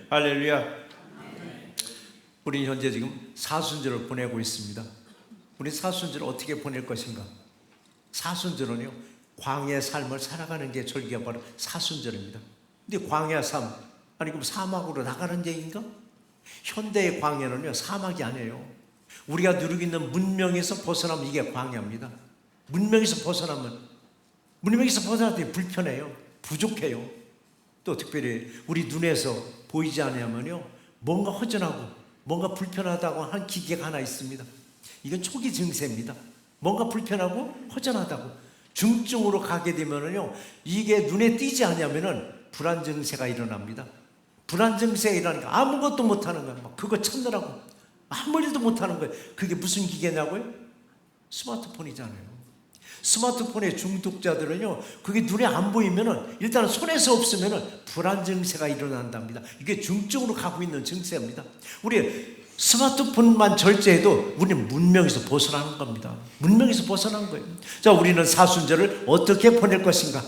할렐루야. 우리 현재 지금 사순절을 보내고 있습니다. 우리 사순절을 어떻게 보낼 것인가? 사순절은요, 광야의 삶을 살아가는 게 절기가 바로 사순절입니다. 근데 광야 삶, 아니 그럼 사막으로 나가는 얘기인가? 현대의 광야는요, 사막이 아니에요. 우리가 누리고 있는 문명에서 벗어나면 이게 광야입니다. 문명에서 벗어나면 불편해요. 부족해요. 또 특별히 우리 눈에서 보이지 않으면요, 뭔가 허전하고 뭔가 불편하다고 한 기계가 하나 있습니다. 이건 초기 증세입니다. 뭔가 불편하고 허전하다고 중증으로 가게 되면요, 이게 눈에 띄지 않으면은 불안 증세가 일어납니다. 불안 증세가 일어나니까 아무것도 못하는 거예요. 막 그거 찾느라고 아무 일도 못하는 거예요. 그게 무슨 기계냐고요? 스마트폰이잖아요. 스마트폰의 중독자들은요, 그게 눈에 안 보이면은 일단 손에서 없으면은 불안 증세가 일어난답니다. 이게 중증으로 가고 있는 증세입니다. 우리 스마트폰만 절제해도 우리는 문명에서 벗어나는 겁니다. 문명에서 벗어난 거예요. 자, 우리는 사순절을 어떻게 보낼 것인가?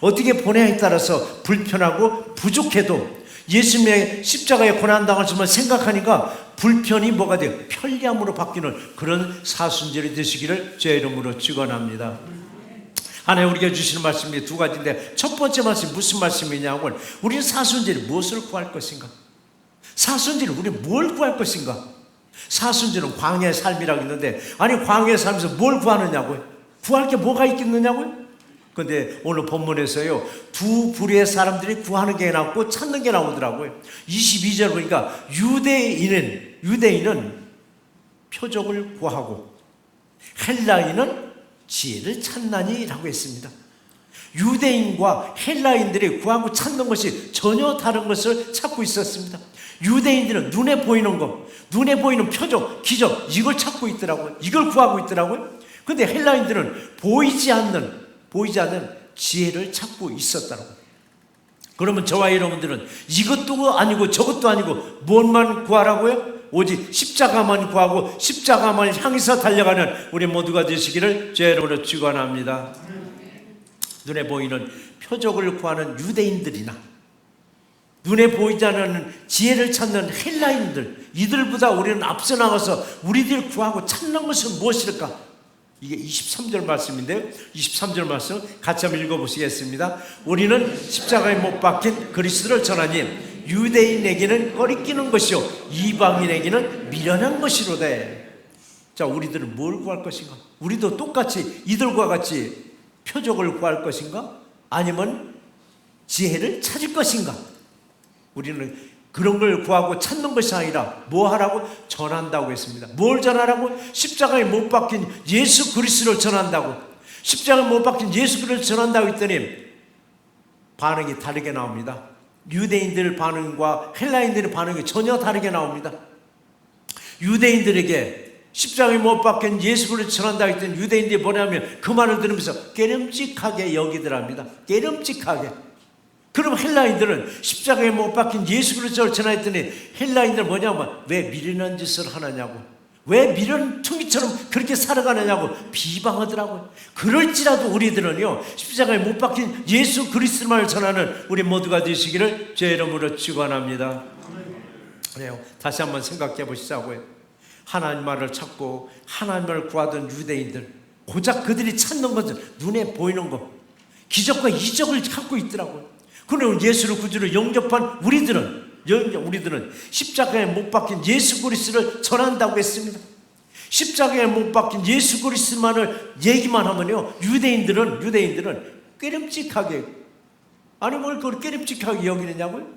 어떻게 보내냐에 따라서 불편하고 부족해도 예수님의 십자가에 고난당하심을 생각하니까 불편이 뭐가 돼요? 편리함으로 바뀌는 그런 사순절이 되시기를 제 이름으로 축원합니다. 하나님 우리가 주시는 말씀이 두 가지인데, 첫 번째 말씀이 무슨 말씀이냐고, 우리는 사순절에 무엇을 구할 것인가? 사순절에 우리는 뭘 구할 것인가? 사순절은 광야의 삶이라고 했는데, 아니 광야의 삶에서 뭘 구하느냐고요? 구할 게 뭐가 있겠느냐고요? 그런데 오늘 본문에서요, 두 부류의 사람들이 구하는 게 나오고 찾는 게 나오더라고요. 22절 보니까 유대인은 표적을 구하고 헬라인은 지혜를 찾나니라고 했습니다. 유대인과 헬라인들이 구하고 찾는 것이 전혀 다른 것을 찾고 있었습니다. 유대인들은 눈에 보이는 것, 눈에 보이는 표적, 기적, 이걸 찾고 있더라고요. 이걸 구하고 있더라고요. 그런데 헬라인들은 보이지 않는 지혜를 찾고 있었다고. 그러면 저와 여러분들은 이것도 아니고 저것도 아니고 무엇만 구하라고요? 오직 십자가만 구하고 십자가만 향해서 달려가는 우리 모두가 되시기를 제 이름으로 축원합니다. 눈에 보이는 표적을 구하는 유대인들이나 눈에 보이지 않는 지혜를 찾는 헬라인들, 이들보다 우리는 앞서 나가서 우리들 구하고 찾는 것은 무엇일까? 이게 23절 말씀인데요, 23절 말씀 같이 한번 읽어보시겠습니다. 우리는 십자가에 못 박힌 그리스도를 전하니 유대인에게는 꺼리끼는 것이요 이방인에게는 미련한 것이로다. 자, 우리들은 뭘 구할 것인가? 우리도 똑같이 이들과 같이 표적을 구할 것인가? 아니면 지혜를 찾을 것인가? 우리는 그런 걸 구하고 찾는 것이 아니라 뭐 하라고? 전한다고 했습니다. 뭘 전하라고? 십자가에 못 박힌 예수 그리스도를 전한다고. 십자가에 못 박힌 예수 그리스도를 전한다고 했더니 반응이 다르게 나옵니다. 유대인들 반응과 헬라인들의 반응이 전혀 다르게 나옵니다. 유대인들에게 십자가에 못 박힌 예수 그리스도를 전한다고 했더니 유대인들이 뭐냐면 그 말을 들으면서 깨름직하게 여기더랍니다. 깨름직하게. 그럼 헬라인들은 십자가에 못 박힌 예수 그리스도를 전하였더니 헬라인들은 뭐냐면 왜 미련한 짓을 하느냐고, 왜 미련퉁이처럼 그렇게 살아가느냐고 비방하더라고요. 그럴지라도 우리들은요, 십자가에 못 박힌 예수 그리스도만을 전하는 우리 모두가 되시기를 제 이름으로 축원합니다. 그래요. 다시 한번 생각해 보시자고요. 하나님 말을 찾고 하나님을 구하던 유대인들, 고작 그들이 찾는 것은 눈에 보이는 것, 기적과 이적을 찾고 있더라고요. 그러나 예수를 구주로 영접한 우리들은 십자가에 못 박힌 예수 그리스도를 전한다고 했습니다. 십자가에 못 박힌 예수 그리스도만을 얘기만 하면요, 유대인들은 깨름직하게, 아니 뭘 그걸 깨름직하게 여기느냐고요?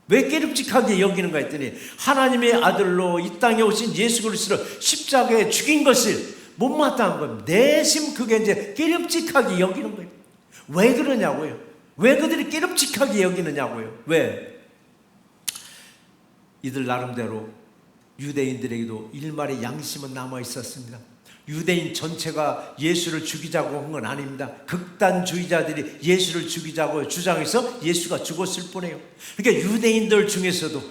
왜 깨름직하게 여기는가 했더니 하나님의 아들로 이 땅에 오신 예수 그리스도를 십자가에 죽인 것을 못마땅한 겁니다. 내심 그게 이제 깨름직하게 여기는 거예요. 왜 그러냐고요? 왜 그들이 깨름직하게 여기느냐고요? 왜? 이들 나름대로 유대인들에게도 일말의 양심은 남아 있었습니다. 유대인 전체가 예수를 죽이자고 한 건 아닙니다. 극단주의자들이 예수를 죽이자고 주장해서 예수가 죽었을 뿐이에요. 그러니까 유대인 중에서도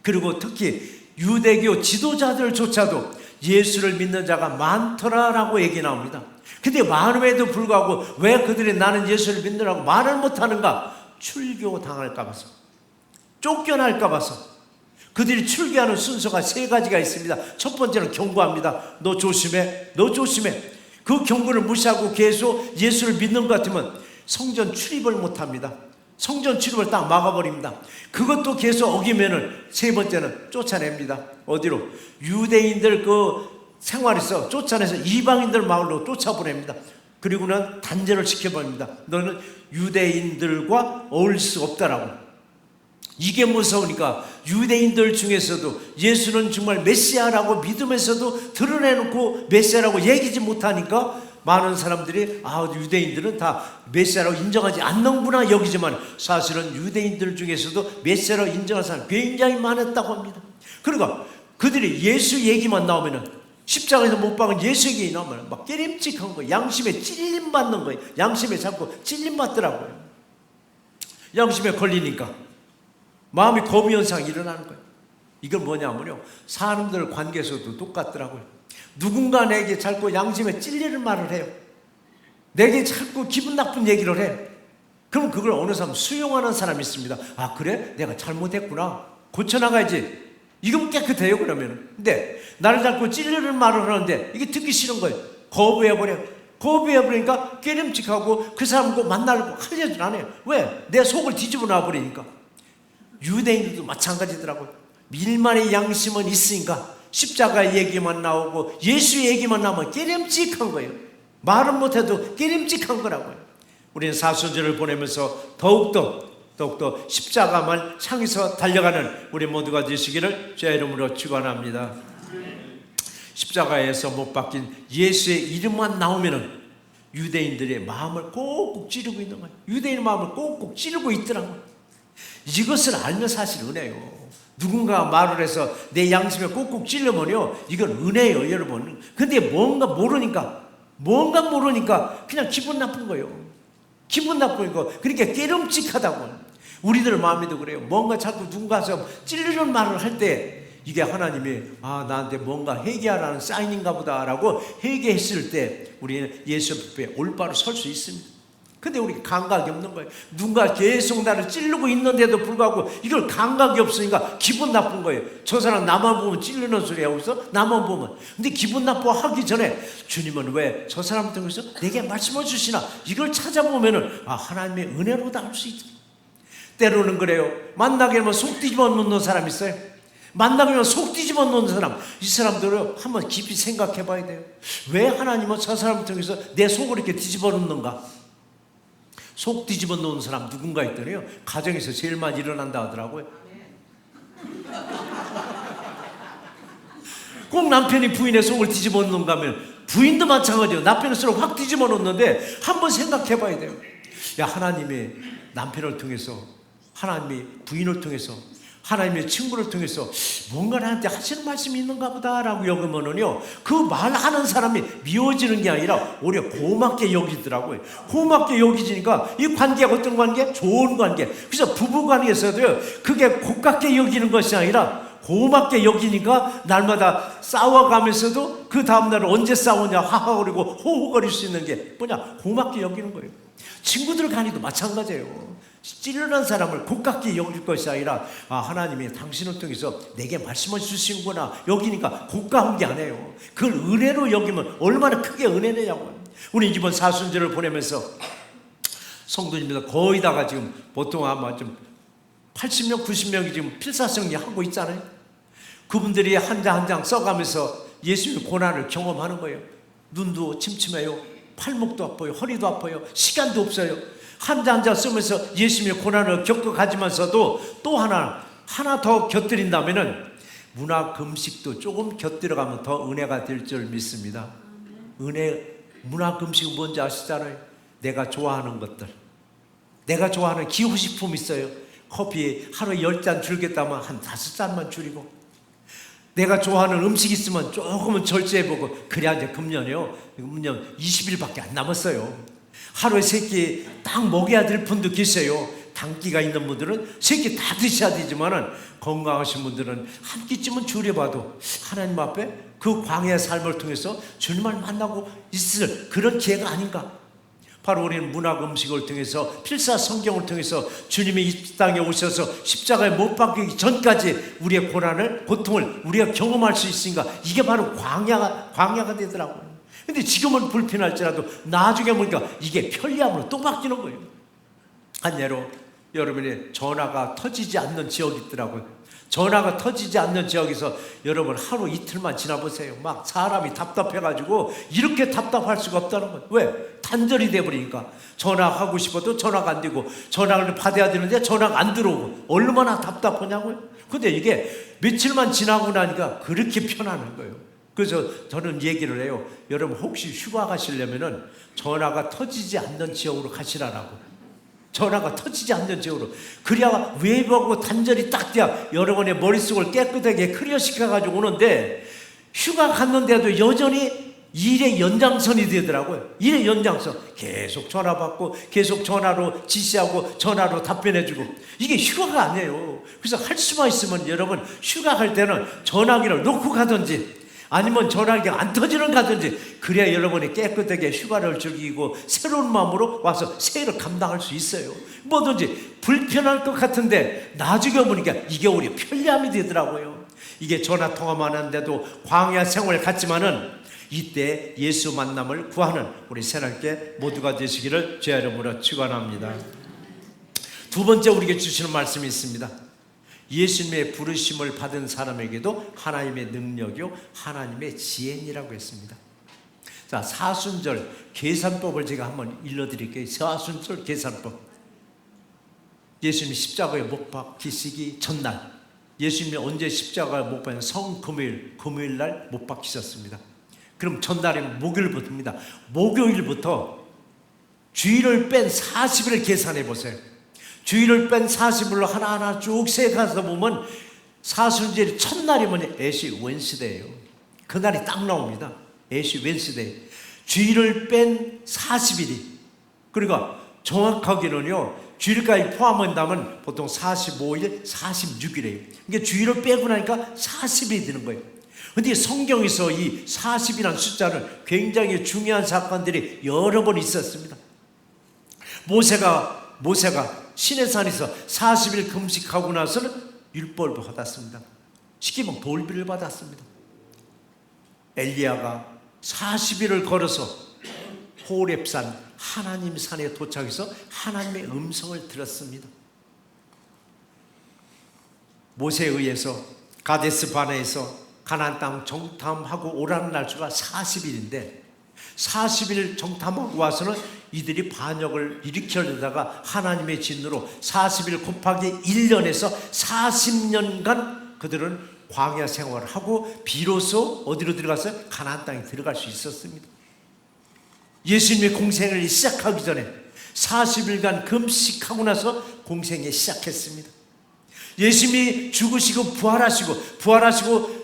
그리고 특히 유대교 지도자들조차도 예수를 믿는 자가 많더라라고 얘기 나옵니다. 근데 많음에도 불구하고 왜 그들이 나는 예수를 믿느라고 말을 못하는가? 출교 당할까 봐서. 쫓겨날까 봐서 그들이 출교하는 순서가 세 가지가 있습니다. 첫 번째는 경고합니다. 너 조심해, 너 조심해. 그 경고를 무시하고 계속 예수를 믿는 것 같으면 성전 출입을 못합니다. 성전 출입을 딱 막아버립니다. 그것도 계속 어기면은 세 번째는 쫓아냅니다. 어디로? 유대인들 그 생활에서 쫓아내서 이방인들 마을로 쫓아보냅니다. 그리고는 단죄를 시켜버립니다. 너는 유대인들과 어울릴 수 없다라고. 이게 무서우니까 유대인들 중에서도 예수는 정말 메시아라고 믿으면서도 드러내놓고 메시아라고 얘기지 못하니까 많은 사람들이 유대인들은 다 메시아라고 인정하지 않는구나 여기지만 사실은 유대인들 중에서도 메시아라고 인정하는 사람이 굉장히 많았다고 합니다. 그러니까 그들이 예수 얘기만 나오면은 십자가에서 못 박은 예수 얘기 나오면 막 깨림칙한 거예요. 양심에 찔림 받는 거예요. 양심에 자꾸 찔림 받더라고요. 양심에 걸리니까 마음이 거부 현상이 일어나는 거예요. 이건 뭐냐면요, 사람들 관계에서도 똑같더라고요. 누군가 내게 자꾸 양심에 찔리는 말을 해요. 내게 자꾸 기분 나쁜 얘기를 해요. 그럼 그걸 어느 사람 수용하는 사람이 있습니다. 그래? 내가 잘못했구나. 고쳐나가야지. 이건 깨끗해요 그러면. 근데 나를 자꾸 찔리는 말을 하는데 이게 듣기 싫은 거예요. 거부해버려요. 거부해버리니까 깨름칙하고 그 사람과 만나려고 하려진 않아요. 왜? 내 속을 뒤집어 놔버리니까. 유대인들도 마찬가지더라고요. 밀만의 양심은 있으니까 십자가 얘기만 나오고 예수 얘기만 나오면 깨름칙한 거예요. 말은 못해도 깨름칙한 거라고요. 우리는 사순절을 보내면서 더욱더 십자가만 향해서 달려가는 우리 모두가 되시기를 주의 이름으로 축원합니다. 십자가에서 못 박힌 예수의 이름만 나오면은 유대인들의 마음을 꼭꼭 찌르고 있는 거예요. 유대인의 마음을 꼭꼭 찌르고 있더라고요. 이것을 알면 사실 은혜요. 누군가 말을 해서 내 양심에 꼭꼭 찔러면요, 이건 은혜예요 여러분. 근데 뭔가 모르니까 그냥 기분 나쁜 거예요. 기분 나쁜 거. 그러니까 깨름칙하다고. 우리들 마음에도 그래요. 뭔가 자꾸 누군가서 찔리는 말을 할 때 이게 하나님이 나한테 뭔가 회개하라는 사인인가 보다라고 회개했을 때 우리는 예수 앞에 올바로 설 수 있습니다. 근데 우리 감각이 없는 거예요. 누군가 계속 나를 찌르고 있는데도 불구하고 이걸 감각이 없으니까 기분 나쁜 거예요. 저 사람 나만 보면 찔르는 소리 하고 있어? 나만 보면. 근데 기분 나빠하기 전에 주님은 왜 저 사람 통해서 내게 말씀을 주시나? 이걸 찾아보면은 하나님의 은혜로다 할 수 있다. 때로는 그래요. 만나게 되면 속 뒤집어 놓는 사람 있어요. 만나게 되면 속 뒤집어 놓는 사람, 이 사람들을 한번 깊이 생각해 봐야 돼요. 왜 하나님은 저 사람을 통해서 내 속을 이렇게 뒤집어 놓는가? 속 뒤집어 놓는 사람 누군가 있더래요. 가정에서 제일 많이 일어난다 하더라고요. 꼭 남편이 부인의 속을 뒤집어 놓는가 하면 부인도 마찬가지예요. 남편의 속을 확 뒤집어 놓는데 한번 생각해 봐야 돼요. 하나님이 남편을 통해서, 하나님이 부인을 통해서, 하나님의 친구를 통해서 뭔가 나한테 하시는 말씀이 있는가 보다라고 여기면은요, 그 말하는 사람이 미워지는 게 아니라 오히려 고맙게 여기더라고요. 고맙게 여기지니까 이 관계가 어떤 관계? 좋은 관계. 그래서 부부관계에서도요, 그게 고깝게 여기는 것이 아니라 고맙게 여기니까 날마다 싸워가면서도 그 다음날 언제 싸우냐 하하거리고 호호거릴 수 있는 게 뭐냐? 고맙게 여기는 거예요. 친구들 간에도 마찬가지예요. 찔르는 사람을 고깝게 여길 것이 아니라 하나님이 당신을 통해서 내게 말씀을 주시는구나 여기니까 고가운 게 아니에요. 그걸 은혜로 여기면 얼마나 크게 은혜냐고요. 우리 이번 사순절을 보내면서 성도님들 거의 다가 지금 보통 아마 좀 80명 90명이 지금 필사정리 하고 있잖아요. 그분들이 한 장 한 장 써가면서 예수님의 고난을 경험하는 거예요. 눈도 침침해요. 팔목도 아파요. 허리도 아파요. 시간도 없어요. 한 장 한 장 쓰면서 예수님의 고난을 겪어가지면서도 또 하나 더 곁들인다면은 문화 금식도 조금 곁들여가면 더 은혜가 될 줄 믿습니다. 문화 금식은 뭔지 아시잖아요. 내가 좋아하는 것들, 내가 좋아하는 기호식품 있어요. 커피 하루에 10잔 줄겠다면 한 5잔만 줄이고, 내가 좋아하는 음식 있으면 조금은 절제해보고, 그래야 이제 금년이요. 금년 20일밖에 안 남았어요. 하루에 3끼 딱 먹여야 될 분도 계세요. 단기가 있는 분들은 3끼 다 드셔야 되지만은 건강하신 분들은 한 끼쯤은 줄여봐도 하나님 앞에 그 광야의 삶을 통해서 주님을 만나고 있을 그런 기회가 아닌가. 바로 우리는 문학 음식을 통해서 필사 성경을 통해서 주님이 이 땅에 오셔서 십자가에 못 박히기 전까지 우리의 고난을 고통을 우리가 경험할 수 있으니까 이게 바로 광야가 되더라고요. 근데 지금은 불편할지라도 나중에 보니까 이게 편리함으로 또 바뀌는 거예요. 한 예로 여러분의 전화가 터지지 않는 지역이 있더라고요. 전화가 터지지 않는 지역에서 여러분 하루 이틀만 지나보세요. 막 사람이 답답해가지고 이렇게 답답할 수가 없다는 거예요. 왜? 단절이 돼버리니까. 전화하고 싶어도 전화가 안 되고 전화를 받아야 되는데 전화가 안 들어오고 얼마나 답답하냐고요. 근데 이게 며칠만 지나고 나니까 그렇게 편안한 거예요. 그래서 저는 얘기를 해요. 여러분 혹시 휴가 가시려면은 전화가 터지지 않는 지역으로 가시라고. 전화가 터지지 않는 지역으로. 그래야 웨이브하고 단절이 딱 돼야 여러분의 머릿속을 깨끗하게 클리어시켜가지고 오는데 휴가 갔는데도 여전히 일의 연장선이 되더라고요. 일의 연장선. 계속 전화 받고 계속 전화로 지시하고 전화로 답변해주고. 이게 휴가가 아니에요. 그래서 할 수만 있으면 여러분 휴가 갈 때는 전화기를 놓고 가든지 아니면 전화기가 안 터지는 가든지 그래야 여러분이 깨끗하게 휴가를 즐기고 새로운 마음으로 와서 새해를 감당할 수 있어요. 뭐든지 불편할 것 같은데 나중에 보니까 이게 우리 편리함이 되더라고요. 이게 전화통화만 하는데도 광야 생활 같지만은 이때 예수 만남을 구하는 우리 새롭게 모두가 되시기를 주의 이름으로 축원합니다. 두 번째 우리에게 주시는 말씀이 있습니다. 예수님의 부르심을 받은 사람에게도 하나님의 능력이요 하나님의 지혜니라고 했습니다. 자, 사순절 계산법을 제가 한번 일러드릴게요. 사순절 계산법. 예수님이 십자가에 못 박히시기 전날, 예수님이 언제 십자가에 못 박힌 성금요일, 금요일날 못 박히셨습니다. 그럼 전날이 목요일부터입니다. 목요일부터 주일을 뺀 40일을 계산해 보세요. 주일을 뺀 40일로 하나하나 쭉 세가서 보면 사순절이 첫날이면 애쉬 웬스데이예요. 그날이 딱 나옵니다. 애쉬 웬스데이. 주일을 뺀 40일이 그러니까 정확하게는요 주일까지 포함한다면 보통 45일, 46일이에요. 그러니까 주일을 빼고 나니까 40일이 되는 거예요. 그런데 성경에서 이 40이라는 숫자는 굉장히 중요한 사건들이 여러 번 있었습니다. 모세가 시내산에서 40일 금식하고 나서는 율법을 받았습니다. 쉽게 말하면 돌비를 받았습니다. 엘리야가 40일을 걸어서 호렙산 하나님 산에 도착해서 하나님의 음성을 들었습니다. 모세에 의해서 가데스 바네에서 가나안 땅 정탐하고 오라는 날수가 40일인데 40일 정탐하고 와서는 이들이 반역을 일으키려다가 하나님의 진노로 40일 곱하기 1년에서 40년간 그들은 광야 생활을 하고 비로소 어디로 들어갔어요? 가나안 땅에 들어갈 수 있었습니다. 예수님의 공생을 시작하기 전에 40일간 금식하고 나서 공생에 시작했습니다. 예수님이 죽으시고 부활하시고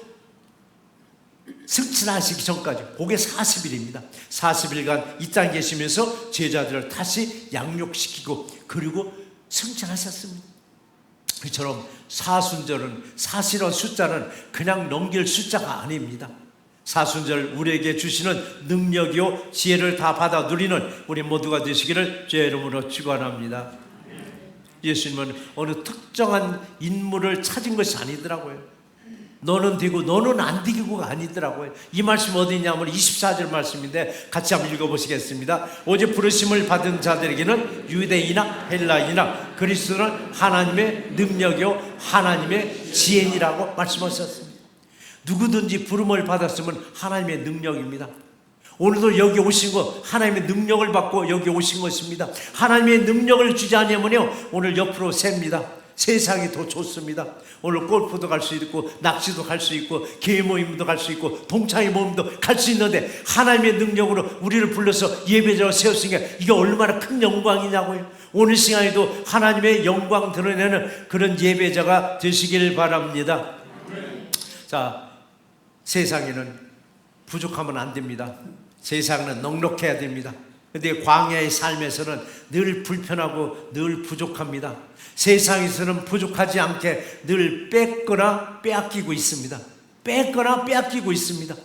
승천하시기 전까지 그게 40일입니다. 40일간 이 땅에 계시면서 제자들을 다시 양육시키고 그리고 승천하셨습니다. 이처럼 사순절은 사실은 숫자는 그냥 넘길 숫자가 아닙니다. 사순절 우리에게 주시는 능력이요 지혜를 다 받아 누리는 우리 모두가 되시기를 주의 이름으로 축원합니다. 예수님은 어느 특정한 인물을 찾은 것이 아니더라고요. 너는 되고 너는 안 되고가 아니더라고요. 이 말씀 어디 있냐면 24절 말씀인데 같이 한번 읽어보시겠습니다. 오직 부르심을 받은 자들에게는 유대인이나 헬라인이나 그리스도는 하나님의 능력이요 하나님의 지혜니라고 말씀하셨습니다. 누구든지 부름을 받았으면 하나님의 능력입니다. 오늘도 여기 오신 거 하나님의 능력을 받고 여기 오신 것입니다. 하나님의 능력을 주지 않으면요 오늘 옆으로 셉니다. 세상이 더 좋습니다. 오늘 골프도 갈 수 있고 낚시도 갈 수 있고 개인 모임도 갈 수 있고 동창회 모임도 갈 수 있는데 하나님의 능력으로 우리를 불러서 예배자로 세웠으니까 이게 얼마나 큰 영광이냐고요. 오늘 시간에도 하나님의 영광 드러내는 그런 예배자가 되시길 바랍니다. 자, 세상에는 부족하면 안 됩니다. 세상은 넉넉해야 됩니다. 그런데 광야의 삶에서는 늘 불편하고 늘 부족합니다. 세상에서는 부족하지 않게 늘 뺏거나 빼앗기고 있습니다. 뺏거나 빼앗기고 있습니다.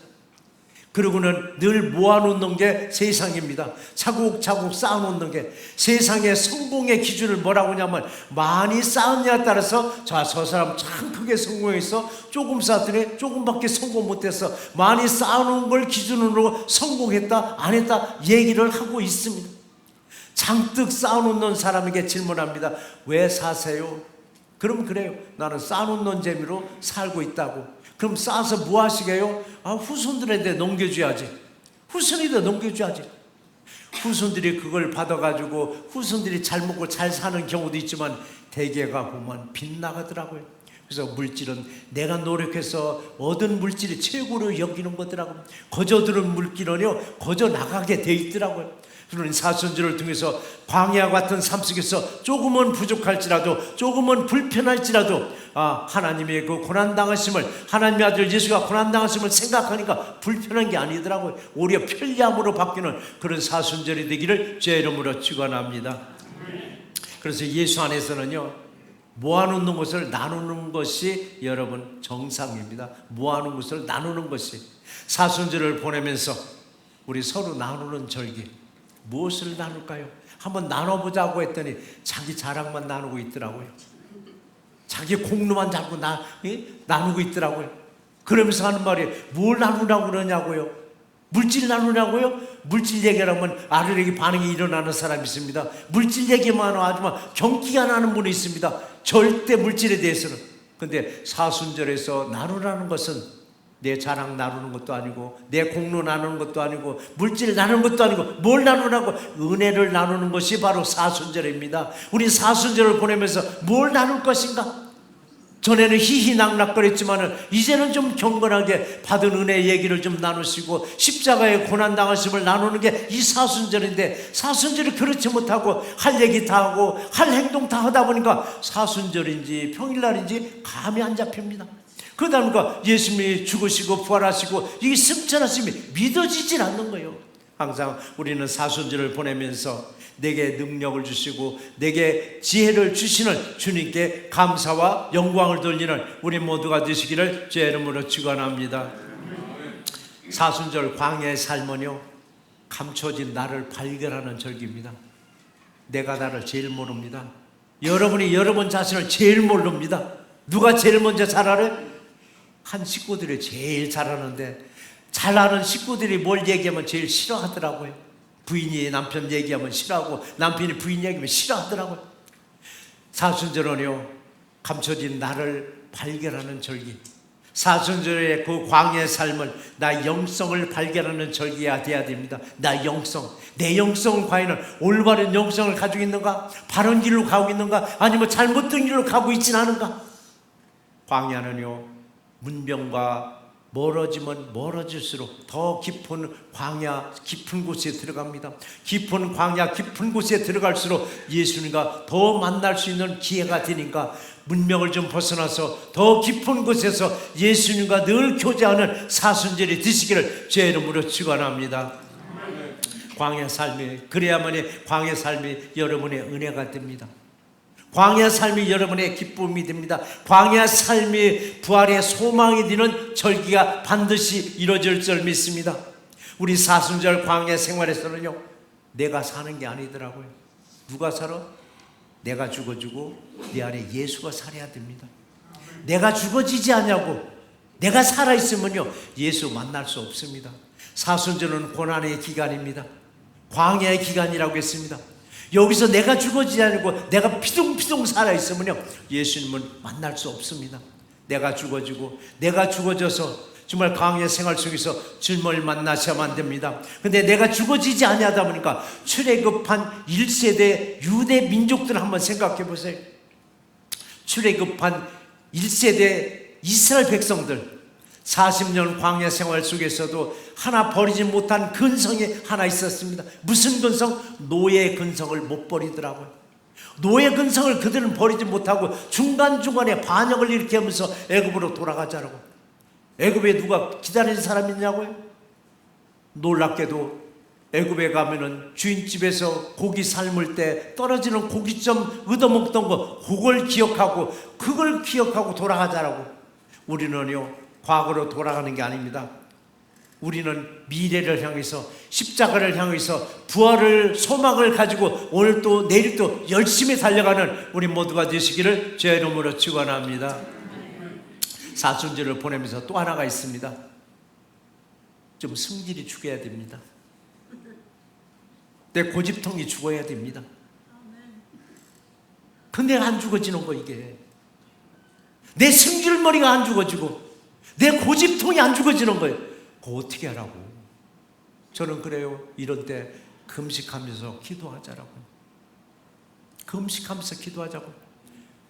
그리고는 늘 모아놓는 게 세상입니다. 차곡차곡 쌓아놓는 게. 세상의 성공의 기준을 뭐라고 하냐면 많이 쌓았냐에 따라서 저 사람 참 크게 성공했어, 조금 쌓았더니 조금밖에 성공 못했어. 많이 쌓아놓은 걸 기준으로 성공했다 안 했다 얘기를 하고 있습니다. 잔뜩 쌓아놓는 사람에게 질문합니다. 왜 사세요? 그럼 그래요. 나는 쌓아놓는 재미로 살고 있다고. 그럼 쌓아서 뭐 하시게요? 후손들한테 넘겨줘야지. 후손이도 넘겨줘야지. 후손들이 그걸 받아가지고 후손들이 잘 먹고 잘 사는 경우도 있지만 대개가 보면 빗나가더라고요. 그래서 물질은 내가 노력해서 얻은 물질이 최고로 여기는 거더라고요. 거저 들은 물질은요 거저 나가게 돼 있더라고요. 그러니 사순절을 통해서 광야 같은 삶 속에서 조금은 부족할지라도 조금은 불편할지라도 하나님의 그 고난당하심을, 하나님의 아들 예수가 고난당하심을 생각하니까 불편한 게 아니더라고요. 오히려 편리함으로 바뀌는 그런 사순절이 되기를 제 이름으로 축원합니다. 그래서 예수 안에서는요 모아놓는 것을 나누는 것이 여러분 정상입니다. 모아놓은 것을 나누는 것이. 사순절을 보내면서 우리 서로 나누는 절기, 무엇을 나눌까요? 한번 나눠보자고 했더니 자기 자랑만 나누고 있더라고요. 자기 공로만 자꾸 나누고 있더라고요. 그러면서 하는 말이 뭘 나누라고 그러냐고요? 물질 나누냐고요? 물질 얘기하면 아르레기 반응이 일어나는 사람이 있습니다. 물질 얘기만 하지만 경기가 나는 분이 있습니다. 절대 물질에 대해서는. 근데 사순절에서 나누라는 것은 내 자랑 나누는 것도 아니고 내 공로 나누는 것도 아니고 물질 나누는 것도 아니고 뭘 나누라고? 은혜를 나누는 것이 바로 사순절입니다. 우리 사순절을 보내면서 뭘 나눌 것인가? 전에는 희희낙낙거렸지만 이제는 좀 경건하게 받은 은혜 얘기를 좀 나누시고 십자가의 고난당하심을 나누는 게 이 사순절인데, 사순절이 그렇지 못하고 할 얘기 다 하고 할 행동 다 하다 보니까 사순절인지 평일날인지 감이 안 잡힙니다. 그러다 보니까 예수님이 죽으시고 부활하시고 이 승천하심이 믿어지질 않는 거예요. 항상 우리는 사순절을 보내면서 내게 능력을 주시고 내게 지혜를 주시는 주님께 감사와 영광을 돌리는 우리 모두가 되시기를 제 이름으로 축원합니다. 사순절 광야의 삶은요 감춰진 나를 발견하는 절기입니다. 내가 나를 제일 모릅니다. 여러분이 여러분 자신을 제일 모릅니다. 누가 제일 먼저 잘 알아요? 한 식구들이 제일 잘하는데 잘 아는 식구들이 뭘 얘기하면 제일 싫어하더라고요. 부인이 남편 얘기하면 싫어하고 남편이 부인 얘기하면 싫어하더라고요. 사순절은요 감춰진 나를 발견하는 절기. 사순절의 그 광야의 삶을 나 영성을 발견하는 절기가 돼야 됩니다. 나 영성, 내 영성은 과연 올바른 영성을 가지고 있는가? 바른 길로 가고 있는가? 아니면 잘못된 길로 가고 있지는 않은가? 광야는요 문명과 멀어지면 멀어질수록 더 깊은 광야 깊은 곳에 들어갑니다. 깊은 광야 깊은 곳에 들어갈수록 예수님과 더 만날 수 있는 기회가 되니까 문명을 좀 벗어나서 더 깊은 곳에서 예수님과 늘 교제하는 사순절이 되시기를 제 이름으로 축원합니다. 광야 삶이, 그래야만이 광야 삶이 여러분의 은혜가 됩니다. 광야 삶이 여러분의 기쁨이 됩니다. 광야 삶이 부활의 소망이 되는 절기가 반드시 이루어질 줄 믿습니다. 우리 사순절 광야 생활에서는요 내가 사는 게 아니더라고요. 누가 살아? 내가 죽어주고 내 안에 예수가 살아야 됩니다. 내가 죽어지지 않냐고, 내가 살아있으면요 예수 만날 수 없습니다. 사순절은 고난의 기간입니다. 광야의 기간이라고 했습니다. 여기서 내가 죽어지지 않고 내가 피둥피둥 살아있으면요 예수님은 만날 수 없습니다. 내가 죽어지고 내가 죽어져서 정말 광야 생활 속에서 주님을 만나셔야만 됩니다. 근데 내가 죽어지지 아니하다 보니까 출애굽한 1세대 유대 민족들 한번 생각해 보세요. 출애굽한 1세대 이스라엘 백성들 40년 광야 생활 속에서도 하나 버리지 못한 근성이 하나 있었습니다. 무슨 근성? 노예 근성을 못 버리더라고요. 노예 근성을 그들은 버리지 못하고 중간중간에 반역을 일으키면서 애굽으로 돌아가자라고. 애굽에 누가 기다리는 사람이 있냐고요? 놀랍게도 애굽에 가면은 주인집에서 고기 삶을 때 떨어지는 고기 좀 얻어먹던 거 그걸 기억하고 돌아가자라고. 우리는요 과거로 돌아가는 게 아닙니다. 우리는 미래를 향해서, 십자가를 향해서 부활을, 소망을 가지고 오늘 또 내일 또 열심히 달려가는 우리 모두가 되시기를 주의 이름으로 축원합니다. 사순절을 보내면서 또 하나가 있습니다. 좀 성질이 죽어야 됩니다. 내 고집통이 죽어야 됩니다. 근데 안 죽어지는 거, 이게. 내 승질머리가 안 죽어지고 내 고집통이 안 죽어지는 거예요. 그거 어떻게 하라고? 저는 그래요. 이런 때 금식하면서 기도하자라고. 금식하면서 기도하자고.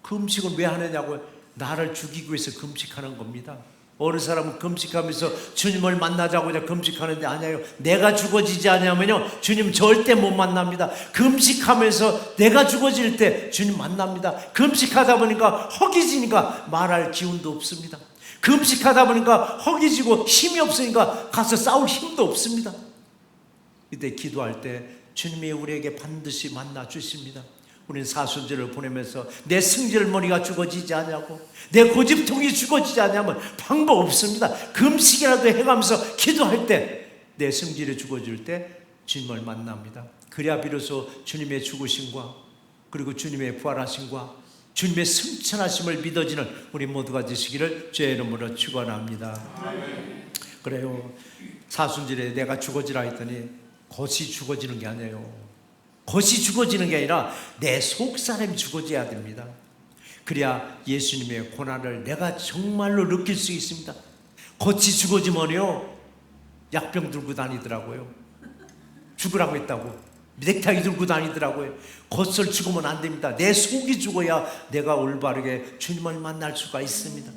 금식은 왜 하느냐고? 나를 죽이기 위해서 금식하는 겁니다. 어느 사람은 금식하면서 주님을 만나자고 금식하는데 아니에요. 내가 죽어지지 않으면요 주님 절대 못 만납니다. 금식하면서 내가 죽어질 때 주님 만납니다. 금식하다 보니까 허기지니까 말할 기운도 없습니다. 금식하다 보니까 허기지고 힘이 없으니까 가서 싸울 힘도 없습니다. 이때 기도할 때 주님이 우리에게 반드시 만나 주십니다. 우리는 사순절을 보내면서 내 승질머리가 죽어지지 않냐고, 내 고집통이 죽어지지 않냐면 방법 없습니다. 금식이라도 해가면서 기도할 때 내 승질이 죽어질 때 주님을 만납니다. 그래야 비로소 주님의 죽으심과 그리고 주님의 부활하심과 주님의 승천하심을 믿어지는 우리 모두가 되시기를 주의 이름으로 축원합니다. 그래요. 사순절에 내가 죽어지라 했더니 것이 죽어지는 게 아니에요. 것이 죽어지는 게 아니라 내 속사람이 죽어져야 됩니다. 그래야 예수님의 고난을 내가 정말로 느낄 수 있습니다. 겉이 죽어지면요 약병 들고 다니더라고요. 죽으라고 했다고 넥타이 들고 다니더라고요. 겉을 죽으면 안 됩니다. 내 속이 죽어야 내가 올바르게 주님을 만날 수가 있습니다.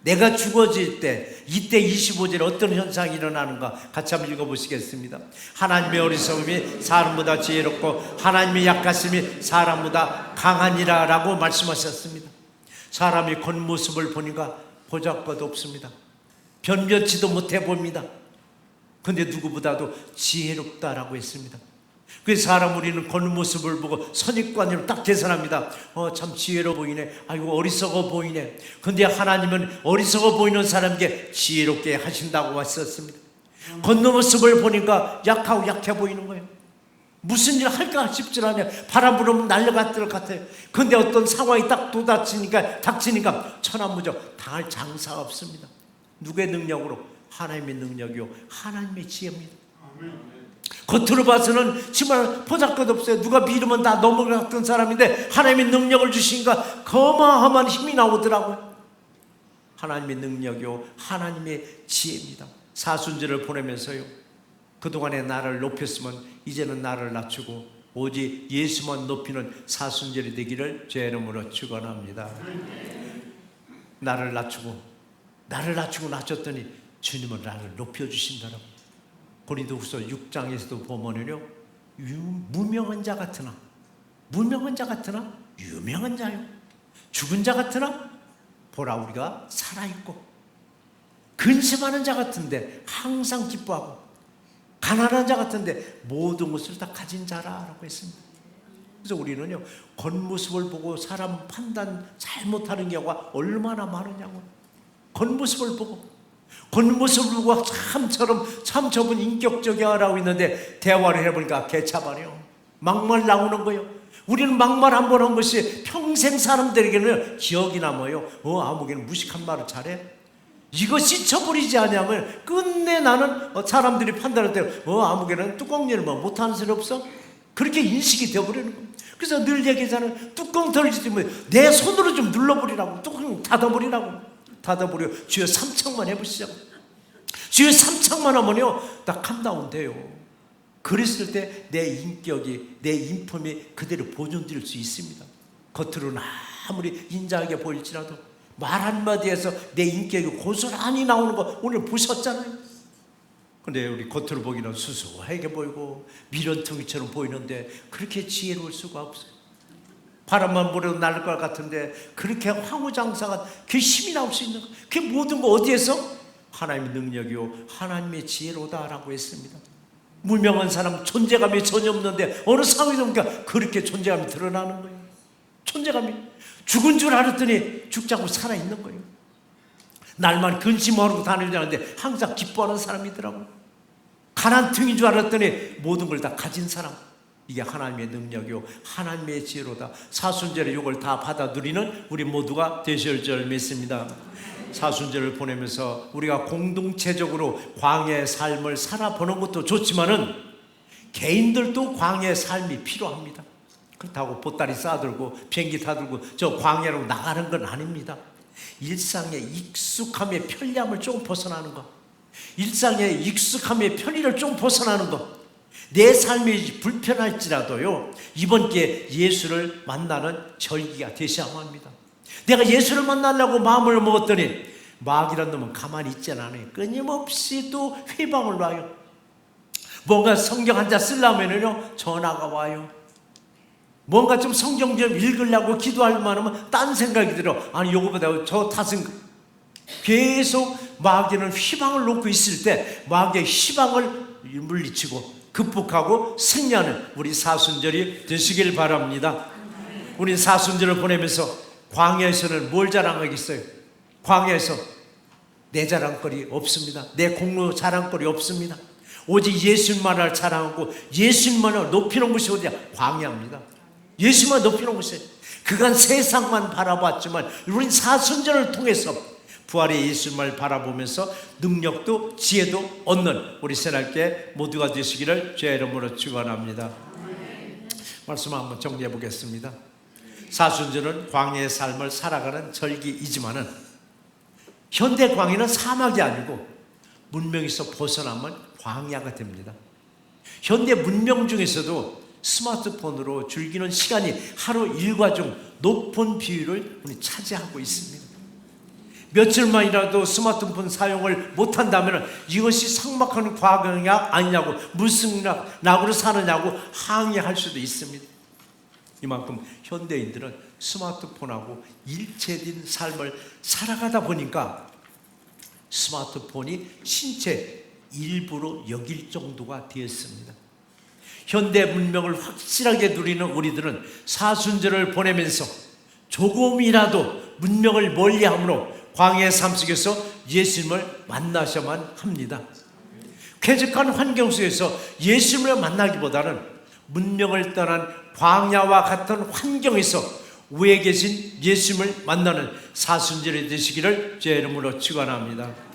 내가 죽어질 때 이때 25절에 어떤 현상이 일어나는가 같이 한번 읽어보시겠습니다. 하나님의 어리석음이 사람보다 지혜롭고 하나님의 약하심이 사람보다 강하니라 라고 말씀하셨습니다. 사람이 겉모습을 보니까 보잘것 없습니다. 변변치도 못해 봅니다. 근데 누구보다도 지혜롭다라고 했습니다. 그래서 사람 우리는 겉모습을 보고 선입관으로 딱 계산합니다. 참 지혜로워 보이네. 아이고 어리석어 보이네. 근데 하나님은 어리석어 보이는 사람에게 지혜롭게 하신다고 하셨습니다. 겉모습을 보니까 약하고 약해 보이는 거예요. 무슨 일 할까 싶지 않아요. 바람 불으면 날려갈 것 같아요. 근데 어떤 상황이 딱 닥치니까 천하무적 당할 장사가 없습니다. 누구의 능력으로? 하나님의 능력이요 하나님의 지혜입니다. 겉으로 봐서는 정말 보잘것없어요. 누가 믿으면 다 넘어갔던 사람인데 하나님의 능력을 주시니까 거마한 힘이 나오더라고요. 하나님의 능력이요 하나님의 지혜입니다. 사순절을 보내면서요 그동안에 나를 높였으면 이제는 나를 낮추고 오직 예수만 높이는 사순절이 되기를 주의 이름으로 축원합니다. 나를 낮추고 낮췄더니 주님은 나를 높여주신다라고. 고린도후서 6장에서도 보면요 무명한 자 같으나 유명한 자요 죽은 자 같으나 보라 우리가 살아있고 근심하는 자 같은데 항상 기뻐하고 가난한 자 같은데 모든 것을 다 가진 자라라고 했습니다. 그래서 우리는요 겉모습을 보고 사람 판단 잘못하는 경우가 얼마나 많으냐고. 겉모습을 보고 참 저분 인격적이라고 있는데 대화를 해보니까 개차반이요. 막말 나오는 거예요. 우리는 막말 한 번 한 것이 평생 사람들에게는 기억이 남아요. 아무개는 무식한 말을 잘해. 이것이 잊혀버리지 않으면 끝내 나는 사람들이 판단할 때 아무개는 뚜껑 열면 못하는 소리 없어? 그렇게 인식이 되어버리는 거예요. 그래서 늘 얘기하잖아요. 뚜껑 털지 뭐 내 손으로 좀 눌러버리라고. 뚜껑 닫아버리라고. 주여 3창만 해보시자고. 주여 3창만 하면요 딱 캄다운 돼요. 그랬을 때 내 인격이 내 인품이 그대로 보존될 수 있습니다. 겉으로는 아무리 인자하게 보일지라도 말 한마디에서 내 인격이 고스란히 나오는 거 오늘 보셨잖아요. 근데 우리 겉으로 보기는 수수하게 보이고 미련통이처럼 보이는데 그렇게 지혜로울 수가 없어요. 바람만 불어도 날릴 것 같은데 그렇게 황후장사가 그 힘이 나올 수 있는 거. 그 모든 거 어디에서? 하나님의 능력이요 하나님의 지혜로다라고 했습니다. 무명한 사람 존재감이 전혀 없는데 어느 상황에서 보니까 그렇게 존재감이 드러나는 거예요. 존재감이 죽은 줄 알았더니 죽지 않고 살아있는 거예요. 날만 근심하고 다니려는데 항상 기뻐하는 사람이더라고요. 가난통인 줄 알았더니 모든 걸 다 가진 사람. 이게 하나님의 능력이요 하나님의 지혜로다. 사순절에 이걸 다 받아 누리는 우리 모두가 되실 줄 믿습니다. 사순절을 보내면서 우리가 공동체적으로 광야의 삶을 살아보는 것도 좋지만은 개인들도 광야의 삶이 필요합니다. 그렇다고 보따리 싸들고 비행기 타들고 저 광야로 나가는 건 아닙니다. 일상의 익숙함의 편리함을 좀 벗어나는 것, 일상의 익숙함의 편리를 좀 벗어나는 것, 내 삶이 불편할지라도요 이번 기회에 예수를 만나는 절기가 되셔야만 합니다. 내가 예수를 만나려고 마음을 먹었더니 마귀란 놈은 가만히 있지 않아요. 끊임없이 또 회방을 놔요. 뭔가 성경 한 자 쓰려면요 전화가 와요. 뭔가 좀 성경 좀 읽으려고 기도할 만하면 딴 생각이 들어. 아니 요거보다 저 탓은 계속 마귀는 희망을 놓고 있을 때 마귀의 희망을 물리치고 극복하고 승리하는 우리 사순절이 되시길 바랍니다. 우리 사순절을 보내면서 광야에서는 뭘 자랑하겠어요? 광야에서 내 자랑거리 없습니다. 내 공로 자랑거리 없습니다. 오직 예수님만을 자랑하고 예수님만을 높이는 것이 어디야? 광야입니다. 예수만 높이는 곳이에요. 그간 세상만 바라봤지만 우린 사순절을 통해서 부활의 예수님을 바라보면서 능력도 지혜도 얻는 우리 새날께 모두가 되시기를 주의 이름으로 축원합니다. 말씀 한번 정리해 보겠습니다. 사순절은 광야의 삶을 살아가는 절기이지만은 현대 광야는 사막이 아니고 문명에서 벗어나면 광야가 됩니다. 현대 문명 중에서도 스마트폰으로 즐기는 시간이 하루 일과 중 높은 비율을 차지하고 있습니다. 며칠만이라도 스마트폰 사용을 못한다면 이것이 삭막한 과거냐 아니냐고 무슨 낙으로 사느냐고 항의할 수도 있습니다. 이만큼 현대인들은 스마트폰하고 일체된 삶을 살아가다 보니까 스마트폰이 신체 일부로 여길 정도가 되었습니다. 현대 문명을 확실하게 누리는 우리들은 사순절을 보내면서 조금이라도 문명을 멀리함으로 광야의 삶 속에서 예수님을 만나셔야만 합니다. 쾌적한 환경 속에서 예수님을 만나기보다는 문명을 떠난 광야와 같은 환경에서 위에 계신 예수님을 만나는 사순절이 되시기를 주의 이름으로 축원합니다.